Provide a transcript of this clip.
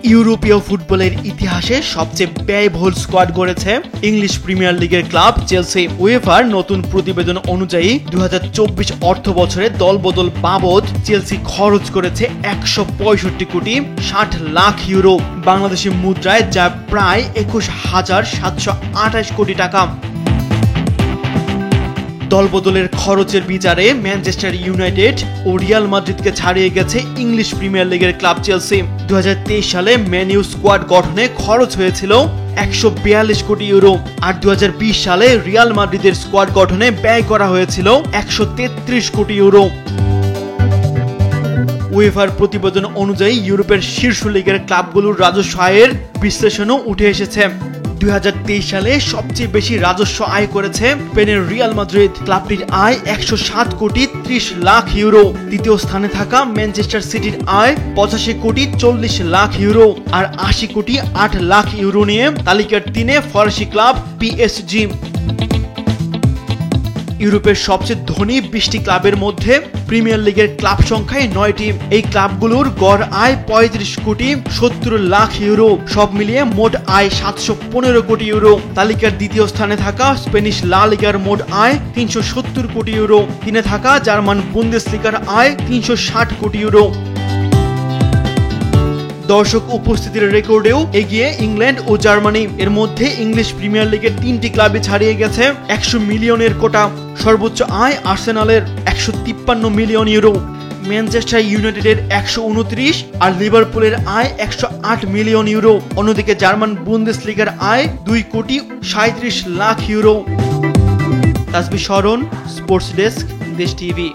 ইউরোপীয় ফুটবলের ইতিহাসে সবচেয়ে ব্যয়বহুল স্কোয়াড গড়েছে ইংলিশ প্রিমিয়ার লিগের ক্লাব চেলসি। উয়েফার নতুন প্রতিবেদন অনুযায়ী ২০২৪ অর্থ বছরে দলবদল বাবদ চেলসি খরচ করেছে ১৬৫ কোটি ৬০ লাখ ইউরো, বাংলাদেশি মুদ্রায় যা প্রায় ২১,৭২৮ কোটি টাকা। দলবদলের খরচের বিচারে ম্যানচেস্টার ইউনাইটেড ও রিয়াল মাদ্রিদকে ছাড়িয়ে গেছে ইংলিশ প্রিমিয়ার লিগের ক্লাব চেলসি। ২০২৩ সালে ম্যানইউ স্কোয়াড গঠনে খরচ হয়েছিল ১৪২ কোটি ইউরো, আর ২০২০ সালে রিয়াল মাদ্রিদের স্কোয়াড গঠনে ব্যয় করা হয়েছিল ১৩৩ কোটি ইউরো। উয়েফার প্রতিবেদন অনুযায়ী ইউরোপের শীর্ষ লিগের ক্লাবগুলোর রাজস্ব আয়ের বিশ্লেষণও উঠে এসেছে। ২০২৩ সালে সবচেয়ে বেশি রাজস্ব আয় করেছে স্পেনের রিয়াল মাদ্রিদ। ক্লাবটির আয় ১০৭ কোটি ৩০ লাখ ইউরো। দ্বিতীয় স্থানে থাকা ম্যানচেস্টার সিটির আয় ৮৫ কোটি ৪০ লাখ ইউরো আর ৮০ কোটি ৮ লাখ ইউরো নিয়ে তালিকার ৩-এ ফরাসি ক্লাব পিএসজি। ইউরোপের সবচেয়ে ধনী ২০টি ক্লাবের মধ্যে প্রিমিয়ার লিগের ক্লাব সংখ্যায় ৯টি। এই ক্লাবগুলোর গড় আয় ৩৫ কোটি ৭০ লাখ ইউরো, সব মিলিয়ে মোট আয় ৭১৫ কোটি ইউরো। তালিকার দ্বিতীয় স্থানে থাকা স্প্যানিশ লা লিগার মোট আয় ৩৭০ কোটি ইউরো, ৩-এ থাকা জার্মান বুন্দেসলিগার আয় ৩৬০ কোটি ইউরো। দর্শক উপস্থিতির রেকর্ডেও এগিয়ে ইংল্যান্ড ও জার্মানি। এর মধ্যে ইংলিশ প্রিমিয়ার লিগের 3টি ক্লাবে ছাড়িয়ে গেছে ১০০ মিলিয়নের কোটা। সর্বোচ্চ আয় আর্সেনালের ১৫৩ মিলিয়ন ইউরো, ম্যানচেস্টার ইউনাইটেডের ১২৯ আর লিভারপুলের আয় ১০৮ মিলিয়ন ইউরো। অন্যদিকে জার্মান বুন্দেসলিগার আয় ২ কোটি ৩৭ লাখ ইউরো। তাসবিহ শরণ, স্পোর্টস ডেস্ক, দেশ টিভি।